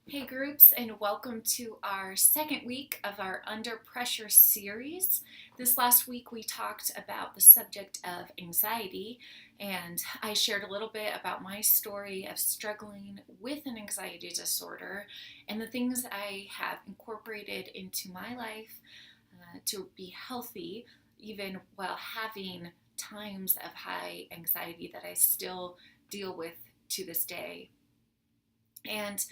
Hey groups, and welcome to our second week of our Under Pressure series. This last week we talked about the subject of anxiety, and I shared a little bit about my story of struggling with an anxiety disorder and the things I have incorporated into my life to be healthy, even while having times of high anxiety that I still deal with to this day. And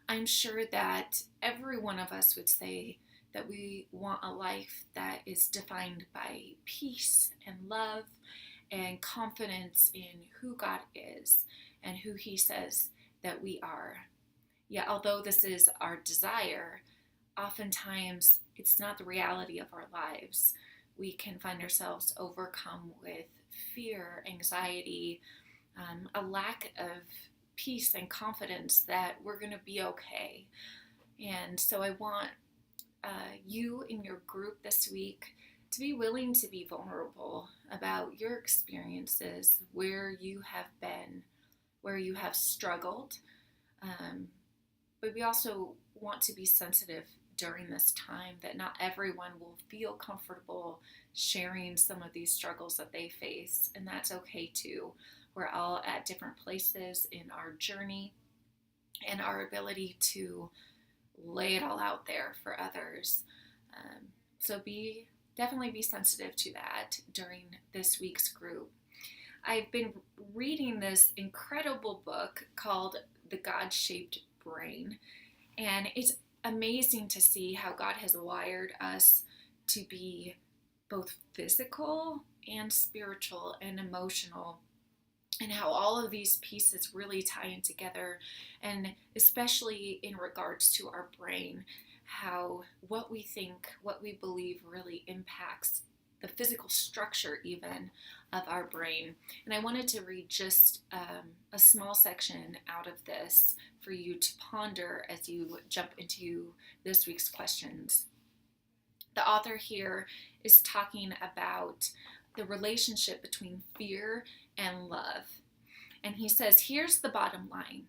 I'm sure that every one of us would say that we want a life that is defined by peace and love and confidence in who God is and who He says that we are. Yet, although this is our desire, oftentimes it's not the reality of our lives. We can find ourselves overcome with fear, anxiety, a lack of peace and confidence that we're going to be okay. And so I want you in your group this week to be willing to be vulnerable about your experiences, where you have been, where you have struggled. But we also want to be sensitive during this time that not everyone will feel comfortable sharing some of these struggles that they face, and that's okay too. We're all at different places in our journey and our ability to lay it all out there for others. So definitely be sensitive to that during this week's group. I've been reading this incredible book called The God-Shaped Brain, and it's amazing to see how God has wired us to be both physical and spiritual and emotional, and how all of these pieces really tie in together, and especially in regards to our brain, how what we think, what we believe really impacts the physical structure even of our brain. And I wanted to read just a small section out of this for you to ponder as you jump into this week's questions. The author here is talking about the relationship between fear and love. And he says, here's the bottom line.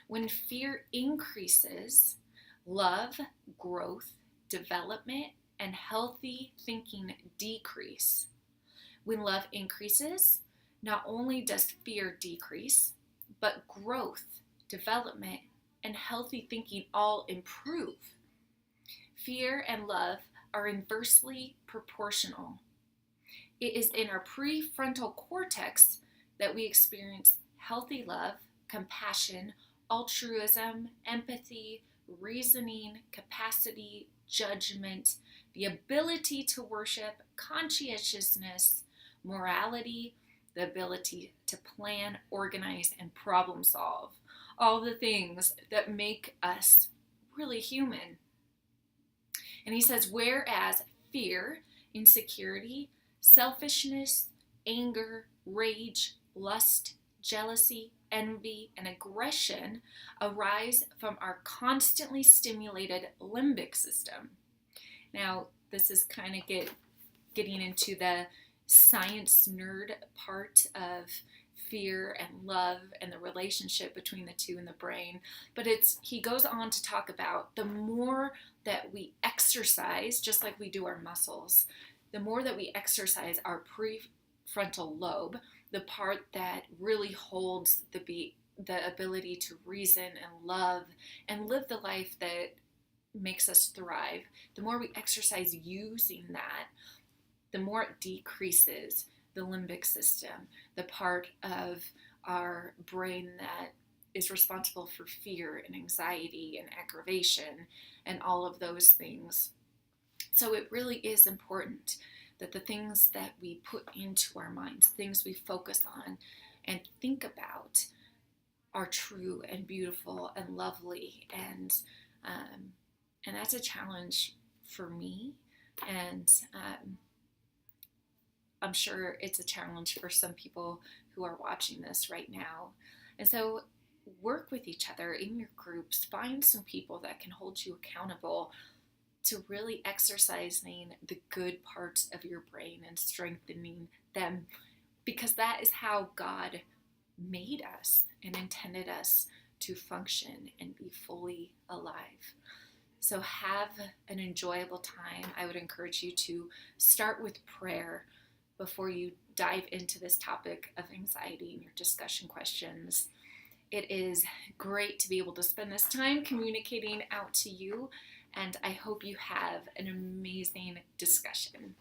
When fear increases, love, growth, development, and healthy thinking decrease. When love increases, not only does fear decrease, but growth, development, and healthy thinking all improve. Fear and love are inversely proportional. It is in our prefrontal cortex that we experience healthy love, compassion, altruism, empathy, reasoning, capacity, judgment, the ability to worship, conscientiousness, morality, the ability to plan, organize, and problem solve. All the things that make us really human. And he says, whereas fear, insecurity, selfishness, anger, rage, lust, jealousy, envy, and aggression arise from our constantly stimulated limbic system. Now, this is kind of getting into the science nerd part of fear and love and the relationship between the two in the brain. But he goes on to talk about the more that we exercise, just like we do our muscles, the more that we exercise our prefrontal lobe, the part that really holds the ability to reason and love and live the life that makes us thrive, the more we exercise using that, the more it decreases the limbic system, the part of our brain that is responsible for fear and anxiety and aggravation and all of those things. So it really is important that the things that we put into our minds, things we focus on and think about, are true and beautiful and lovely. And that's a challenge for me. And I'm sure it's a challenge for some people who are watching this right now. And so work with each other in your groups. Find some people that can hold you accountable to really exercising the good parts of your brain and strengthening them, because that is how God made us and intended us to function and be fully alive. So have an enjoyable time. I would encourage you to start with prayer before you dive into this topic of anxiety and your discussion questions. It is great to be able to spend this time communicating out to you, and I hope you have an amazing discussion.